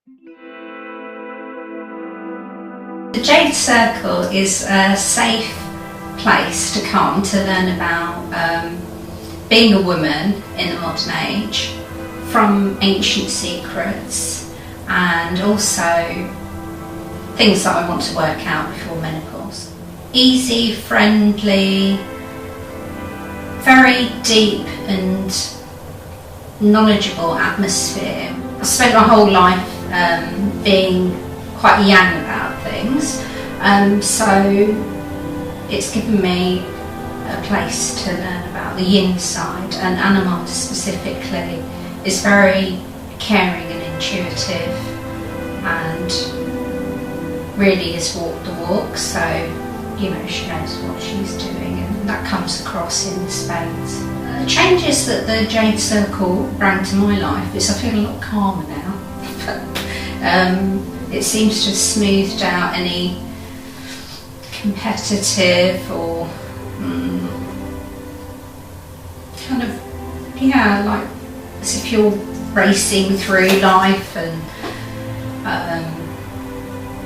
The Jade Circle is a safe place to come to learn about being a woman in the modern age, from ancient secrets, and also things that I want to work out before menopause. Easy, friendly, very deep and knowledgeable atmosphere. I spent my whole life being quite young about things, so it's given me a place to learn about the yin side, and Anamarta specifically is very caring and intuitive and really has walked the walk, so you know, she knows what she's doing, and that comes across in the space. The changes that the Jade Circle brought to my life is I feel a lot calmer now. It seems to have smoothed out any competitive or kind of, yeah, like as if you're racing through life and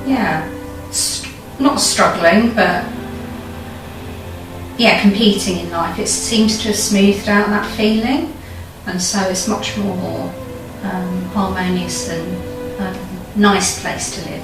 yeah, not struggling, but yeah, competing in life. It seems to have smoothed out that feeling, and so it's much more harmonious and a nice place to live.